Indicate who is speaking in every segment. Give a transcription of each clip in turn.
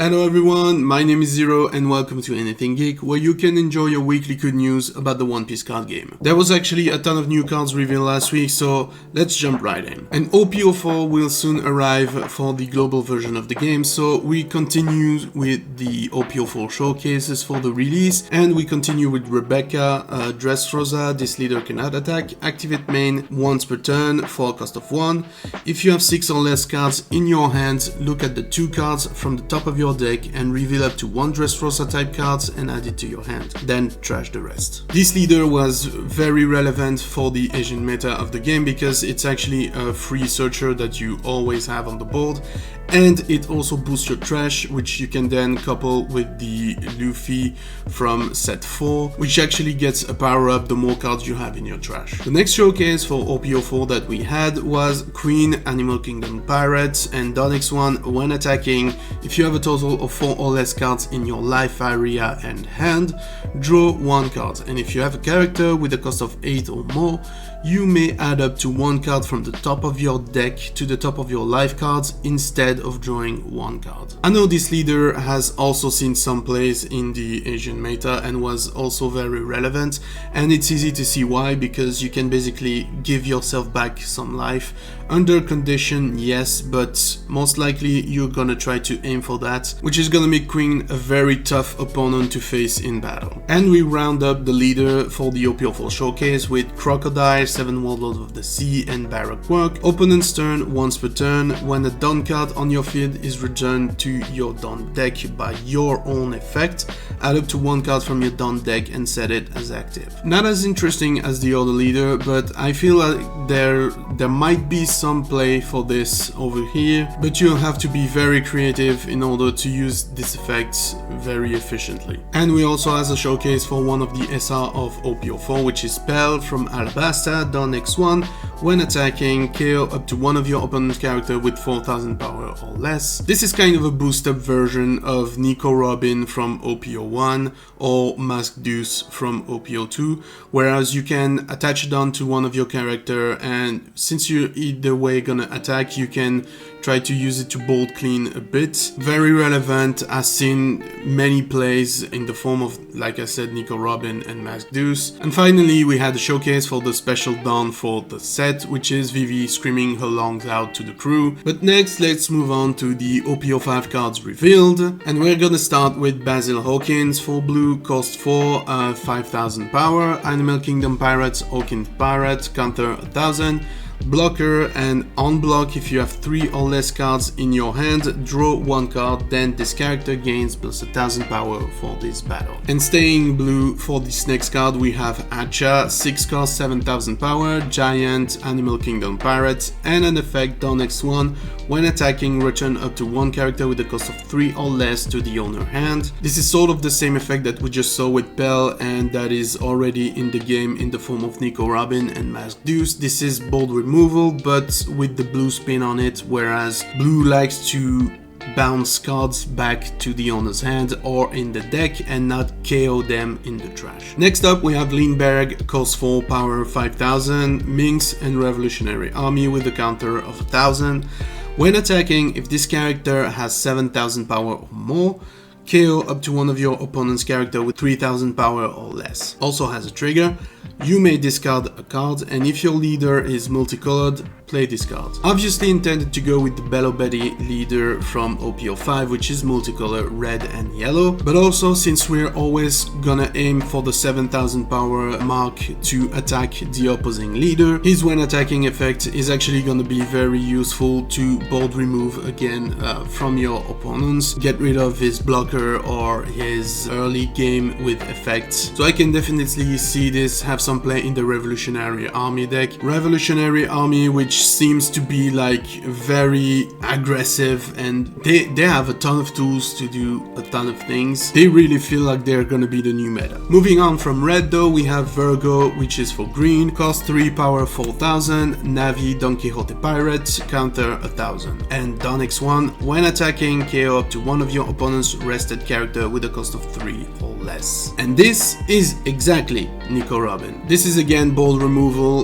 Speaker 1: Hello everyone, my name is Zero and welcome to Anything Geek, where you can enjoy your weekly good news about the One Piece card game. There was actually a ton of new cards revealed last week, so let's jump right in. And OP04 will soon arrive for the global version of the game, so we continue with the OP04 showcases for the release, and we continue with Rebecca, Dressrosa. This leader cannot attack, activate main once per turn for a cost of 1. If you have 6 or less cards in your hand, look at the 2 cards from the top of your deck and reveal up to 1 Dressrosa type cards and add it to your hand, then trash the rest. This leader was very relevant for the Asian meta of the game because it's actually a free searcher that you always have on the board, and it also boosts your trash, which you can then couple with the Luffy from set 4, which actually gets a power up the more cards you have in your trash. The next showcase for OP04 that we had was Queen, Animal Kingdom Pirates, and the next one, when attacking, if you have a total of 4 or less cards in your life area and hand, draw 1 card, and if you have a character with a cost of 8 or more, you may add up to 1 card from the top of your deck to the top of your life cards instead of drawing 1 card. I know this leader has also seen some plays in the Asian meta and was also very relevant, and it's easy to see why, because you can basically give yourself back some life. Under condition, yes, but most likely you're gonna try to aim for that, which is gonna make Queen a very tough opponent to face in battle. And we round up the leader for the OP04 showcase with Crocodile, 7 Warlords of the Sea, and Baroque Work. Opponent's turn once per turn. When a Dawn card on your field is returned to your Dawn deck by your own effect, add up to 1 card from your Dawn deck and set it as active. Not as interesting as the other leader, but I feel like there might be some play for this over here, but you'll have to be very creative in order to use this effect very efficiently. And we also have a showcase for one of the SR of OP04, which is Pell from Alabasta. The next one, when attacking, KO up to 1 of your opponent's character with 4000 power or less. This is kind of a boost up version of Nico Robin from OP01 or Mask Deuce from OP02, whereas you can attach it on to one of your character, and since you're either way gonna attack, you can try to use it to bolt clean a bit. Very relevant, I've seen many plays in the form of, like I said, Nico Robin and Mask Deuce. And finally, we had a showcase for the special Dawn for the set, which is Vivi screaming her lungs out to the crew. But next, let's move on to the OP05 cards revealed, and we're gonna start with Basil Hawkins for blue, cost 4, 5000 power, Animal Kingdom Pirates, Hawkins Pirate, counter 1000, blocker, and on block, if you have 3 or less cards in your hand, draw 1 card, then this character gains plus 1000 power for this battle. And staying blue for this next card, we have Hacha, 6 cost, 7000 power, Giant, Animal Kingdom Pirates, and an effect, the next one, when attacking, return up to 1 character with a cost of 3 or less to the owner hand. This is sort of the same effect that we just saw with Pell, and that is already in the game in the form of Nico Robin and Mask Deuce. This is bold removal, but with the blue spin on it, whereas blue likes to bounce cards back to the owner's hand or in the deck and not KO them in the trash. Next up, we have Lindbergh, cost 4, power 5000, Minx, and Revolutionary Army with a counter of 1000. When attacking, if this character has 7000 power or more, KO up to 1 of your opponent's character with 3000 power or less. Also has a trigger. You may discard a card, and if your leader is multicolored, play this card. Obviously intended to go with the Bello Betty leader from OP05, which is multicolor red and yellow, but also since we're always gonna aim for the 7000 power mark to attack the opposing leader, his when attacking effect is actually gonna be very useful to bold remove again from your opponents, get rid of his blocker or his early game with effects. So I can definitely see this have some play in the Revolutionary Army deck. Revolutionary Army, which seems to be like very aggressive, and they have a ton of tools to do a ton of things. They really feel like they're gonna be the new meta. Moving on from red though, we have Virgo, which is for green, cost 3, power 4000, Navi, Don Quixote Pirate, counter 1000. And the next one, when attacking, KO up to 1 of your opponent's rested character with a cost of 3 or less. And this is exactly Nico Robin. This is again bold removal,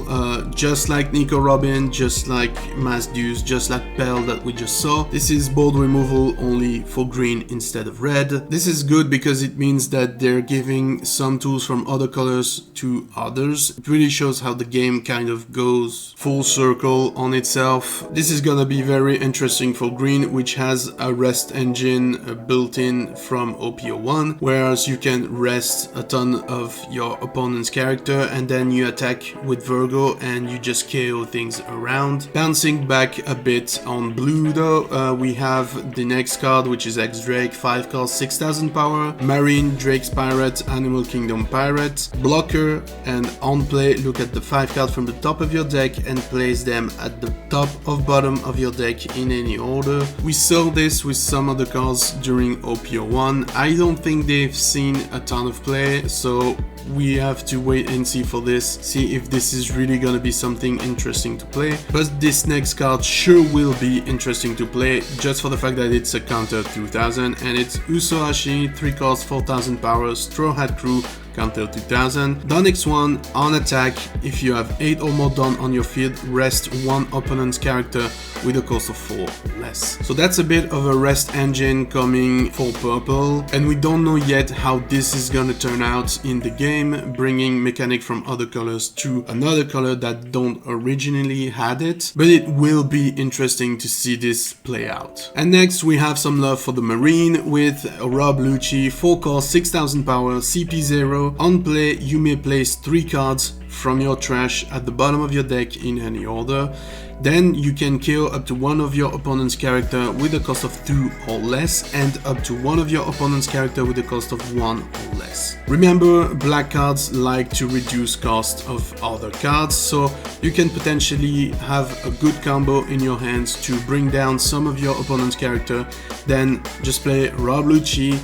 Speaker 1: just like Nico Robin, just like Mass Deuce, just like Pell that we just saw. This is bold removal only for green instead of red. This is good because it means that they're giving some tools from other colors to others. It really shows how the game kind of goes full circle on itself. This is gonna be very interesting for green, which has a rest engine built in from OP01, whereas you can rest a ton of your opponent's character and then you attack with Virgo and you just KO things around. Bouncing back a bit on blue though, we have the next card, which is X-Drake, 5 cost, 6000 power, Marine, Drake's Pirate, Animal Kingdom Pirate, Blocker, and on play, look at the 5 cards from the top of your deck and place them at the top of bottom of your deck in any order. We saw this with some of the cards during OP01. I don't think they've seen a ton of play, so we have to wait and see for this, see if this is really gonna be something interesting to play. But this next card sure will be interesting to play, just for the fact that it's a counter 2000, and it's Usohashi, 3 cost, 4000 power, Straw Hat Crew, counter 2000. The next one, on attack, if you have 8 or more Dawn on your field, rest one opponent's character with a cost of 4 or less. So that's a bit of a rest engine coming for purple, and we don't know yet how this is gonna turn out in the game, bringing mechanic from other colors to another color that don't originally had it, but it will be interesting to see this play out. And next we have some love for the Marine with Rob Lucci, 4 cost, 6000 power, CP0. On play, you may place 3 cards from your trash at the bottom of your deck in any order. Then you can KO up to one of your opponent's character with a cost of 2 or less, and up to one of your opponent's character with a cost of 1 or less. Remember, black cards like to reduce cost of other cards, so you can potentially have a good combo in your hands to bring down some of your opponent's character. Then just play Rob Lucci,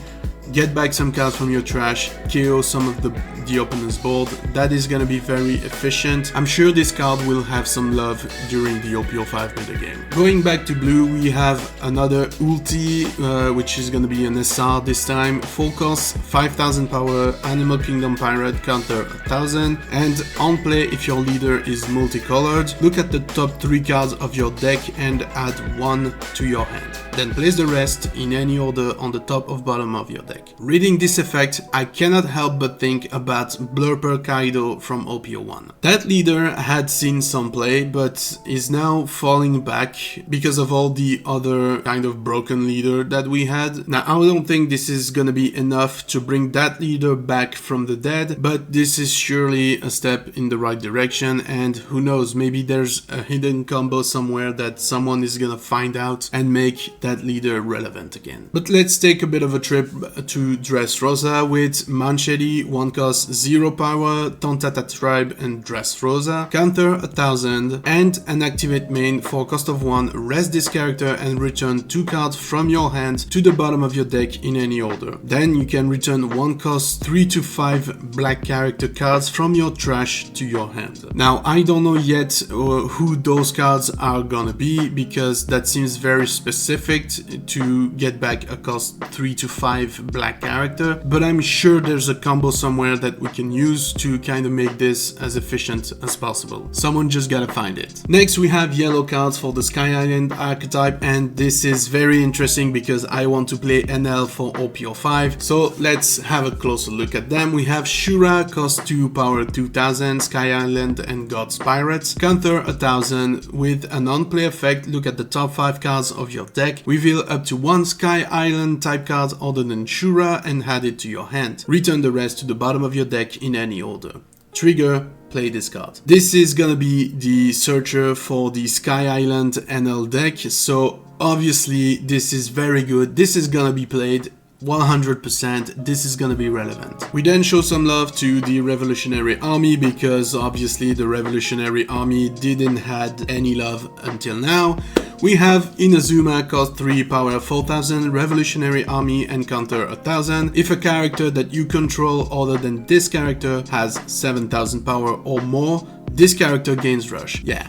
Speaker 1: get back some cards from your trash, KO some of the opponent's board. That is gonna be very efficient. I'm sure this card will have some love during the OP05 metagame. Going back to blue, we have another ulti, which is gonna be an SR this time. 4 cost, 5000 power, Animal Kingdom Pirate, counter 1000. And on play, if your leader is multicolored, look at the top 3 cards of your deck and add 1 to your hand. Then place the rest in any order on the top or bottom of your deck. Reading this effect, I cannot help but think about Blurper Kaido from OP01. That leader had seen some play, but is now falling back because of all the other kind of broken leader that we had. Now, I don't think this is gonna be enough to bring that leader back from the dead, but this is surely a step in the right direction, and who knows, maybe there's a hidden combo somewhere that someone is gonna find out and make that leader relevant again. But let's take a bit of a trip to Dressrosa with Manchetti, 1 cost, 0 power, Tontata Tribe, and Dressrosa, counter 1000, and an activate main for cost of 1, rest this character and return 2 cards from your hand to the bottom of your deck in any order. Then you can return 1 cost 3 to 5 black character cards from your trash to your hand. Now, I don't know yet who those cards are gonna be, because that seems very specific to get back a cost 3 to 5 black character, but I'm sure there's a combo somewhere that we can use to kind of make this as efficient as possible. Someone just gotta find it. Next we have yellow cards for the Sky Island archetype, and this is very interesting because I want to play NL for OP05, so let's have a closer look at them. We have Shura, cost 2, power 2000, Sky Island and God's Pirates, counter 1000 with an on-play effect. Look at the top 5 cards of your deck, reveal up to 1 Sky Island type card other than Shura and add it to your hand. Return the rest to the bottom of your deck in any order. Trigger, play this card. This is gonna be the searcher for the Sky Island NL deck, so obviously this is very good. This is gonna be played 100%, this is gonna be relevant. We then show some love to the Revolutionary Army, because obviously the Revolutionary Army didn't had any love until now. We have Inazuma, cost 3, power 4000, Revolutionary Army and counter 1000. If a character that you control other than this character has 7000 power or more, this character gains rush. Yeah.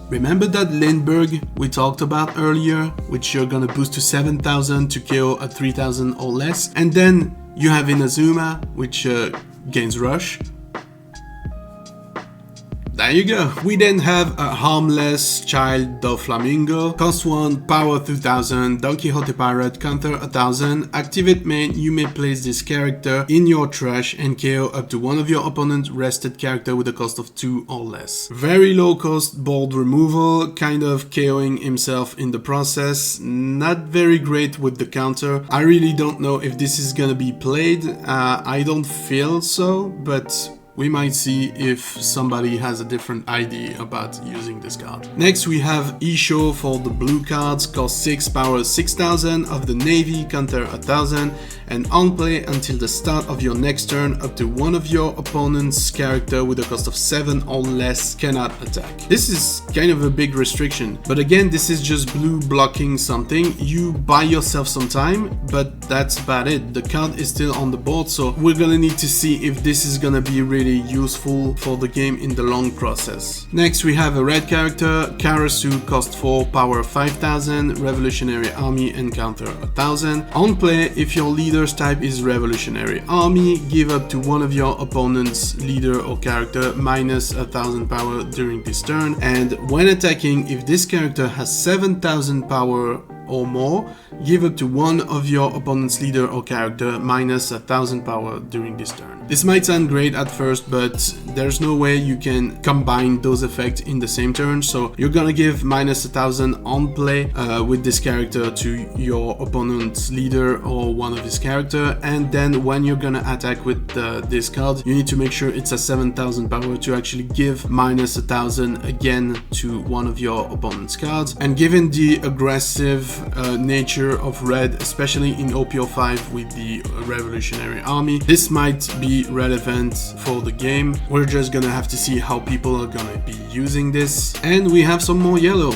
Speaker 1: Remember that Lindbergh we talked about earlier, which you're gonna boost to 7000 to KO at 3000 or less, and then you have Inazuma, which gains rush. There you go. We then have a harmless child Doflamingo, cost 1, power 2000, Don Quixote Pirate, counter 1000. Activate main, you may place this character in your trash and KO up to one of your opponent's rested character with a cost of 2 or less. Very low cost board removal, kind of KOing himself in the process. Not very great with the counter. I really don't know if this is gonna be played. I don't feel so, but we might see if somebody has a different idea about using this card. Next we have Isho for the blue cards, cost 6, power 6000, of the Navy, counter 1000, and on play until the start of your next turn, up to one of your opponent's character with a cost of 7 or less cannot attack. This is kind of a big restriction, but again, this is just blue blocking something. You buy yourself some time, but that's about it. The card is still on the board, so we're gonna need to see if this is gonna be really useful for the game in the long process. Next we have a red character, Karasu, cost 4, power 5000, Revolutionary Army, and counter 1000. On play, if your leader's type is Revolutionary Army, give up to one of your opponent's leader or character minus 1000 power during this turn, and when attacking, if this character has 7000 power or more, give up to one of your opponent's leader or character minus 1000 power during this turn. This might sound great at first, but there's no way you can combine those effects in the same turn, so you're gonna give minus 1000 on play with this character to your opponent's leader or one of his character, and then when you're gonna attack with this card, you need to make sure it's a 7000 power to actually give minus 1000 again to one of your opponent's cards. And given the aggressive nature of red, especially in OP05 with the Revolutionary Army, this might be relevant for the game. We're just gonna have to see how people are gonna be using this. And we have some more yellow.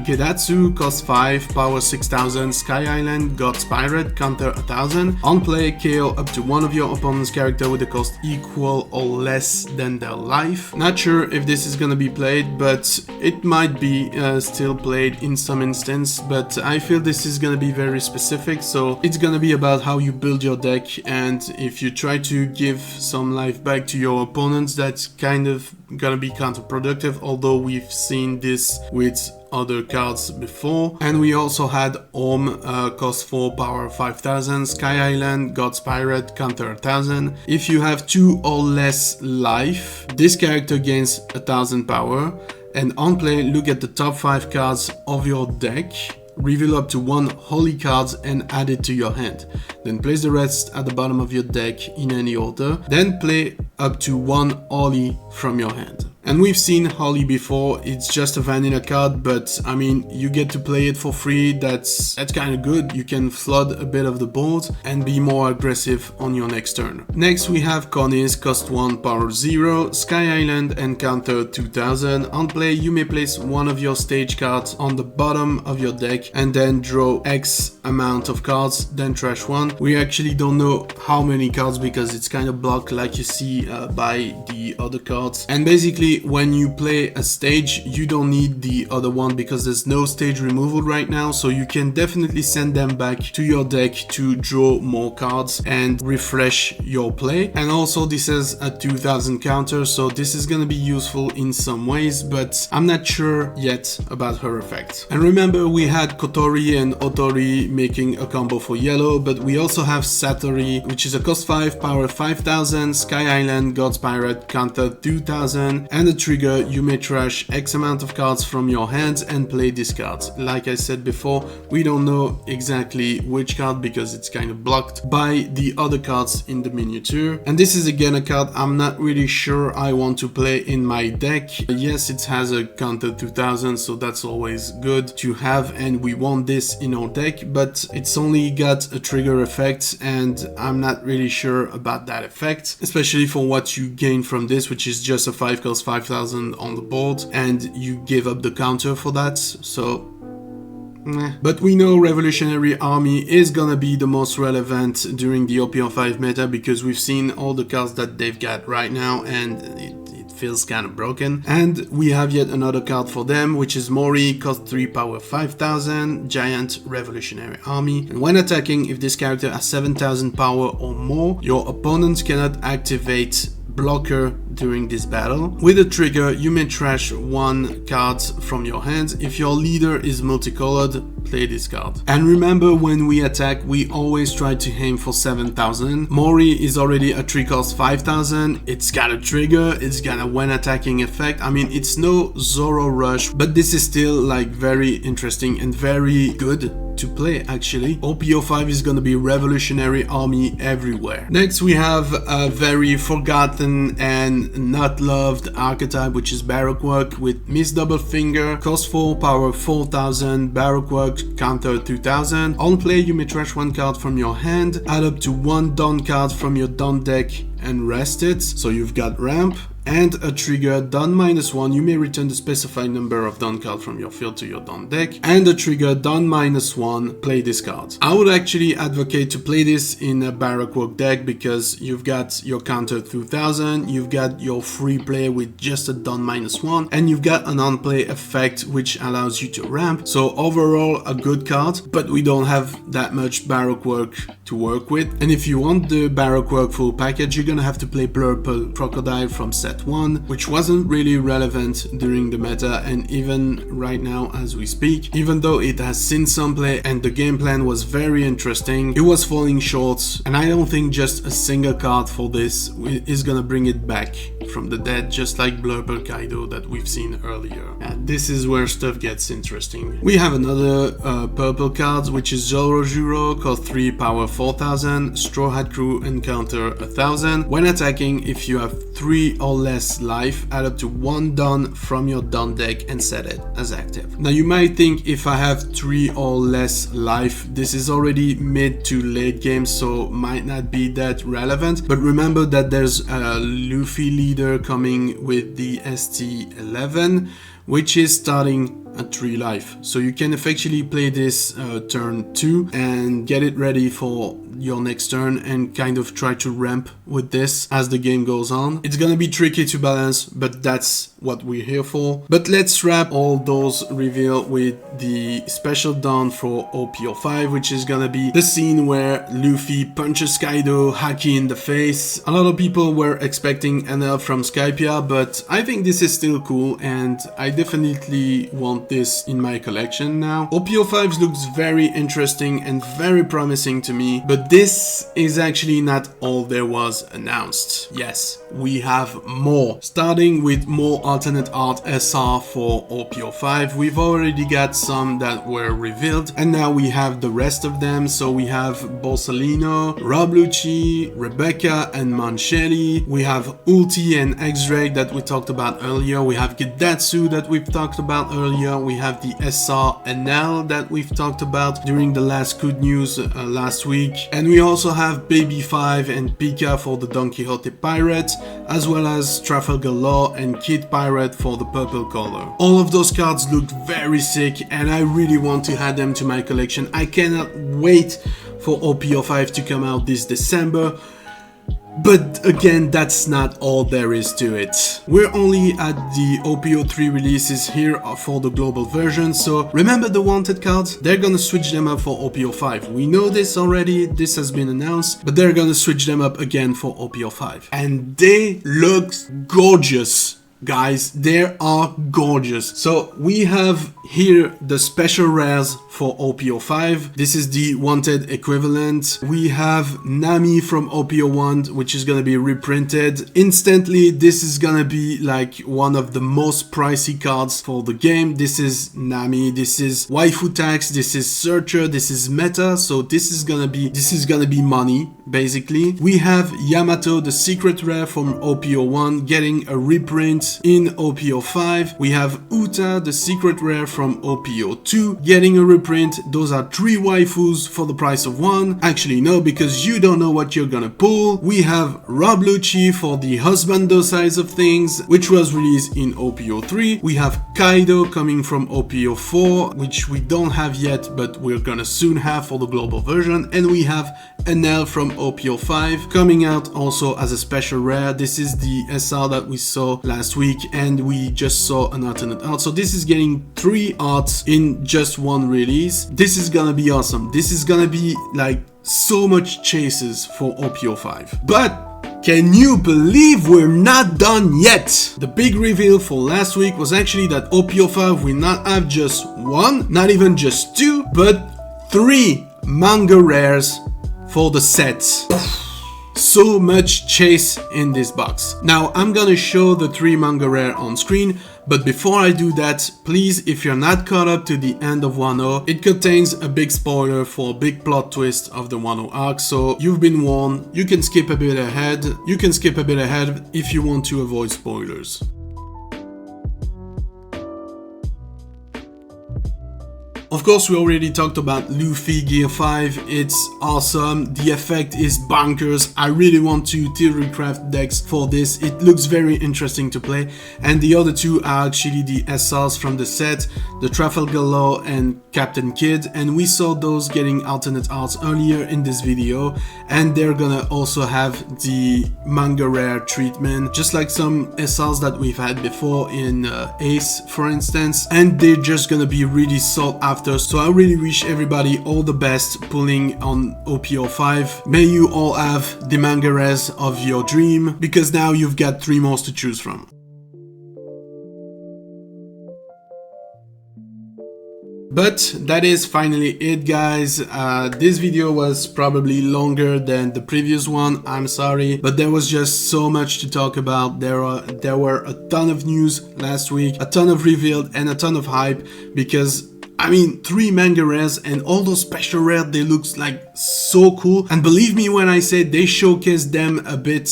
Speaker 1: Gedatsu, cost 5, power 6000, Sky Island, God's Pirate, counter 1000. On play, KO up to one of your opponent's character with a cost equal or less than their life. Not sure if this is gonna be played, but it might be still played in some instance, but I feel this is gonna be very specific, so it's gonna be about how you build your deck, and if you try to give some life back to your opponents, that's kind of gonna be counterproductive, although we've seen this with other cards before. And we also had cost 4, power 5000, Sky Island, God's Pirate, counter 1000. If you have 2 or less life, this character gains 1000 power, and on play, look at the top 5 cards of your deck, reveal up to 1 holy card and add it to your hand. Then place the rest at the bottom of your deck in any order. Then play up to 1 holy from your hand. And we've seen Holly before, it's just a vanilla card, but I mean, you get to play it for free, that's kind of good. You can flood a bit of the board and be more aggressive on your next turn. Next we have Cornis, cost 1, power 0, Sky Island, and counter 2000. On play, you may place one of your stage cards on the bottom of your deck and then draw X amount of cards, then trash 1. We actually don't know how many cards because it's kind of blocked like you see by the other cards. And basically, when you play a stage, you don't need the other one because there's no stage removal right now, so you can definitely send them back to your deck to draw more cards and refresh your play. And also this has a 2000 counter, so this is gonna be useful in some ways, but I'm not sure yet about her effect. And remember, we had Kotori and Otori making a combo for yellow, but we also have Satori, which is a cost 5, power 5000, Sky Island, God's Pirate, counter 2000, and a trigger, you may trash X amount of cards from your hands and play these cards. Like I said before, we don't know exactly which card because it's kind of blocked by the other cards in the miniature. And this is again a card I'm not really sure I want to play in my deck. Yes, it has a counter 2000, so that's always good to have, and we want this in our deck, but it's only got a trigger effect, and I'm not really sure about that effect, especially for what you gain from this, which is just a 5 cost 5000 on the board, and you give up the counter for that, so but we know Revolutionary Army is gonna be the most relevant during the OP05 meta because we've seen all the cards that they've got right now, and it feels kind of broken. And we have yet another card for them, which is Mori, cost 3, power 5000, giant revolutionary army. And when attacking, if this character has 7000 power or more, your opponent cannot activate blocker during this battle. With a trigger, you may trash one card from your hand. If your leader is multicolored, play this card. And remember, when we attack, we always try to aim for 7000. Mori is already a 3 cost 5000. It's got a trigger, it's got a when attacking effect. I mean, it's no Zoro Rush, but this is still like very interesting and very good to play actually. OP05 is gonna be revolutionary army everywhere. Next we have a very forgotten and not loved archetype, which is Baroque Work with Miss Double Finger, cost 4, power 4000, Baroque Work, counter 2000. On play you may trash one card from your hand, add up to one Dawn card from your Dawn deck and rest it. So you've got ramp and a trigger Dawn -1. You may return the specified number of Dawn cards from your field to your Dawn deck, and a trigger Dawn -1. Play this card. I would actually advocate to play this in a Baroque Work deck because you've got your counter 2000, you've got your free play with just a Dawn -1, and you've got an on-play effect which allows you to ramp. So overall a good card, but we don't have that much Baroque Work to work with. And if you want the Baroque Work full package, you're gonna have to play Purple Crocodile from set 1, which wasn't really relevant during the meta and even right now as we speak. Even though it has seen some play and the game plan was very interesting, it was falling short, and I don't think just a single card for this is gonna bring it back from the dead, just like Blurple Kaido that we've seen earlier. And this is where stuff gets interesting. We have another purple card, which is Zoro Juro, cost 3, power 4000, Straw Hat Crew, and counter 1000. When attacking, if you have 3 or less life, add up to 1 Dawn from your Dawn deck and set it as active. Now you might think, if I have 3 or less life, this is already mid to late game, so might not be that relevant. But remember that there's a Luffy leader coming with the ST11, which is starting at 3 life. So you can effectively play this turn 2 and get it ready for your next turn and kind of try to ramp with this as the game goes on. It's gonna be tricky to balance, but that's what we're here for. But let's wrap all those reveal with the special Dawn for OP05, which is gonna be the scene where Luffy punches Kaido Haki in the face. A lot of people were expecting an elf from Skypiea, but I think this is still cool and I definitely want this in my collection now. OP05 looks very interesting and very promising to me, but this is actually not all there was announced. Yes, we have more. Starting with more alternate art SR for OP05. We've already got some that were revealed, and now we have the rest of them. So we have Borsalino, Rob Lucci, Rebecca and Mancheli. We have Ulti and X-Drake that we talked about earlier. We have Gedatsu that we've talked about earlier. We have the SR NL that we've talked about during the last good news last week. And we also have Baby 5 and Pika for the Don Quixote Pirate, as well as Trafalgar Law and Kid Pirate for the purple color. All of those cards look very sick and I really want to add them to my collection. I cannot wait for OP05 to come out this December. But again, that's not all there is to it. We're only at the OP03 releases here for the global version, so remember the wanted cards? They're gonna switch them up for OP05. We know this already, this has been announced, but they're gonna switch them up again for OP05. And they look gorgeous. Guys, they are gorgeous. So we have here the special rares for OP05. This is the wanted equivalent. We have Nami from OP01, which is gonna be reprinted instantly. This is gonna be like one of the most pricey cards for the game. This is Nami, this is waifu tax, this is searcher, this is meta. So this is gonna be money basically. We have Yamato, the secret rare from OP01, getting a reprint reprint in OP05. We have Uta, the secret rare from OP02, getting a reprint. Those are 3 waifus for the price of 1. Actually no, because you don't know what you're gonna pull. We have Rob Lucci for the husbando size of things, which was released in OP03. We have Kaido coming from OP04, which we don't have yet, but we're gonna soon have for the global version. And we have Enel from OP05 coming out also as a special rare. This is the SR that we saw last week, and we just saw an alternate art. So this is getting 3 arts in just one release. This is gonna be awesome. This is gonna be like so much chases for OP05. But can you believe we're not done yet? The big reveal for last week was actually that OP05 will not have just 1, not even just 2, but 3 manga rares for the set. So much chase in this box. Now I'm gonna show the 3 manga rare on screen, but before I do that, please, if you're not caught up to the end of Wano, it contains a big spoiler for a big plot twist of the Wano arc, so you've been warned. You can skip a bit ahead. You can skip a bit ahead if you want to avoid spoilers. Of course, we already talked about Luffy Gear 5, it's awesome, the effect is bonkers, I really want to recraft decks for this, it looks very interesting to play, and the other 2 are actually the SRs from the set, the Trafalgar Law and Captain Kidd, and we saw those getting alternate arts earlier in this video, and they're gonna also have the manga rare treatment, just like some SRs that we've had before in Ace, for instance, and they're just gonna be really sought after. So I really wish everybody all the best pulling on OP05. May you all have the manga rares of your dream, because now you've got 3 more to choose from. But that is finally it, guys. This video was probably longer than the previous one, I'm sorry, but there was just so much to talk about. There were a ton of news last week, a ton of revealed and a ton of hype, because I mean, 3 manga rares and all those special rares, they look like so cool. And believe me when I say they showcased them a bit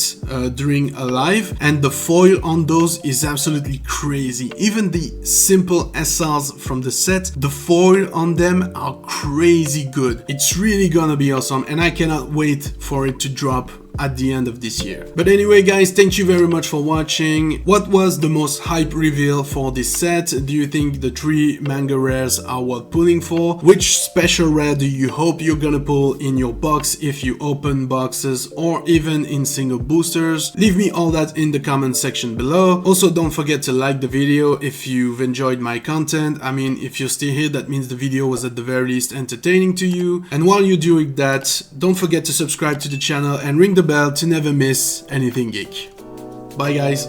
Speaker 1: during a live, and the foil on those is absolutely crazy. Even the simple SRs from the set, the foil on them are crazy good. It's really gonna be awesome, and I cannot wait for it to drop at the end of this year. But anyway, guys, thank you very much for watching. What was the most hype reveal for this set? Do you think the 3 manga rares are worth pulling for? Which special rare do you hope you're gonna pull in your box if you open boxes, or even in single boosters? Leave me all that in the comment section below. Also, don't forget to like the video if you've enjoyed my content. I mean, if you're still here, that means the video was at the very least entertaining to you. And while you're doing that, don't forget to subscribe to the channel and ring the bell to never miss anything geek. Bye, guys.